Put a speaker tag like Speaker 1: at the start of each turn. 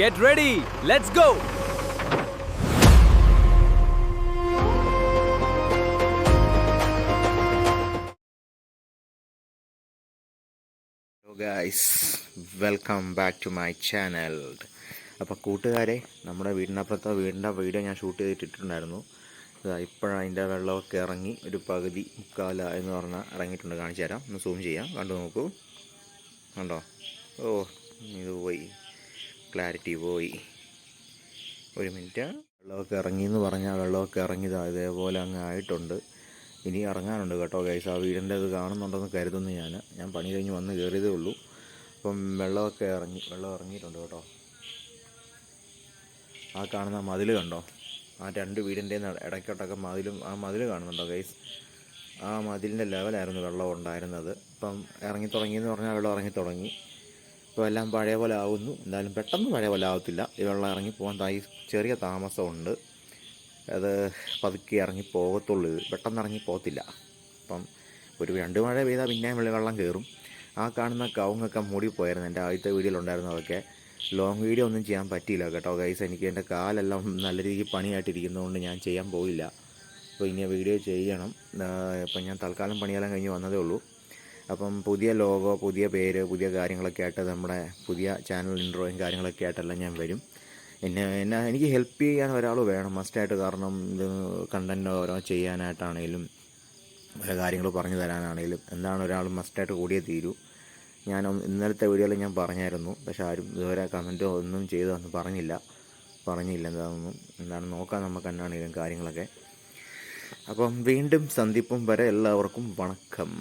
Speaker 1: Get ready. Let's go.
Speaker 2: Hello guys, welcome back to my channel. അപ്പോൾ കൂട്ടുകാരെ, നമ്മുടെ വീടിനപ്പുറത്തെ വീടിൻ്റെ വീഡിയോ ഞാൻ ഷൂട്ട് ചെയ്തിട്ടിട്ടുണ്ടായിരുന്നു. ഇപ്പോഴാണ് അതിൻ്റെ വെള്ളമൊക്കെ ഇറങ്ങി ഒരു പകുതി മുക്കാല എന്ന് പറഞ്ഞാൽ ഇറങ്ങിയിട്ടുണ്ട്. കാണിച്ചു തരാം, ഒന്ന് സൂം ചെയ്യാം. കണ്ടു നോക്കൂ, കണ്ടോ? ഓ, ഇത് പോയി, ക്ലാരിറ്റി പോയി. ഒരു മിനിറ്റ്. വെള്ളമൊക്കെ ഇറങ്ങി എന്ന് പറഞ്ഞാൽ വെള്ളമൊക്കെ ഇറങ്ങിയതാണ്, ഇതേപോലെ അങ്ങ് ആയിട്ടുണ്ട്. ഇനി ഇറങ്ങാനുണ്ട് കേട്ടോ ഗൈസ്. ആ വീടിൻ്റെ ഇത് കാണുന്നുണ്ടെന്ന് കരുതുന്നു. ഞാൻ പണി കഴിഞ്ഞ് വന്ന് കയറിയതേ ഉള്ളൂ. അപ്പം വെള്ളം ഇറങ്ങിയിട്ടുണ്ട് കേട്ടോ. ആ കാണുന്ന മതിൽ കണ്ടോ? ആ രണ്ട് വീടിൻ്റെ ഇടയ്ക്കോട്ടൊക്കെ ആ മതിൽ കാണുന്നുണ്ടോ ഗൈസ്? ആ മതിലിൻ്റെ ലെവലായിരുന്നു വെള്ളം ഉണ്ടായിരുന്നത്. ഇപ്പം ഇറങ്ങി തുടങ്ങിയെന്ന് പറഞ്ഞാൽ വെള്ളം ഇറങ്ങി തുടങ്ങി. ഇപ്പോൾ എല്ലാം പഴയ പോലെ ആവുന്നു. എന്തായാലും പെട്ടെന്ന് പഴയ പോലെ ആവത്തില്ല. ഈ വെള്ളം ഇറങ്ങി പോകാൻ ചെറിയ താമസമുണ്ട്. അത് പതുക്കെ ഇറങ്ങി പോകത്തുള്ളൂ. ഇത് പെട്ടെന്ന് ഇറങ്ങി പോകത്തില്ല. അപ്പം ഒരു 2 മഴ പെയ്താൽ പിന്നെയും വെള്ളം കയറും. ആ കാണുന്ന കവുങ്ങൊക്കെ മൂടിപ്പോയായിരുന്നു. എൻ്റെ ആദ്യത്തെ വീഡിയോയിലുണ്ടായിരുന്നു. അതൊക്കെ ലോങ് വീഡിയോ ഒന്നും ചെയ്യാൻ പറ്റിയില്ല കേട്ടോ ഗൈസ്. എനിക്ക് എൻ്റെ കാലെല്ലാം നല്ല രീതിക്ക് പണിയായിട്ടിരിക്കുന്നതുകൊണ്ട് ഞാൻ ചെയ്യാൻ പോയില്ല. അപ്പോൾ ഇനി വീഡിയോ ചെയ്യണം. ഇപ്പം ഞാൻ തൽക്കാലം പണിയെല്ലാം കഴിഞ്ഞ് വന്നതേ ഉള്ളൂ. അപ്പം പുതിയ ലോഗോ, പുതിയ പേര്, പുതിയ കാര്യങ്ങളൊക്കെ ആയിട്ട് നമ്മുടെ പുതിയ ചാനൽ ഇൻട്രോയും കാര്യങ്ങളൊക്കെ ആയിട്ടെല്ലാം ഞാൻ വരും. എനിക്ക് ഹെൽപ്പ് ചെയ്യാൻ ഒരാൾ വേണം മസ്റ്റായിട്ട്. കാരണം ഇത് കണ്ടൻറ്റ് ഓരോ ചെയ്യാനായിട്ടാണേലും പല കാര്യങ്ങൾ പറഞ്ഞു തരാനാണേലും എന്താണ് ഒരാൾ മസ്റ്റായിട്ട് കൂടിയേ തീരൂ. ഞാൻ ഇന്നലത്തെ വീഡിയോയിൽ ഞാൻ പറഞ്ഞായിരുന്നു. പക്ഷെ ആരും ഇതുവരെ കമൻറ്റോ ഒന്നും ചെയ്തതെന്ന് പറഞ്ഞില്ല. എന്താണ് നോക്കാം നമുക്ക് എന്നാണേലും കാര്യങ്ങളൊക്കെ. അപ്പം വീണ്ടും സന്ധിപ്പും വരെ എല്ലാവർക്കും വണക്കം.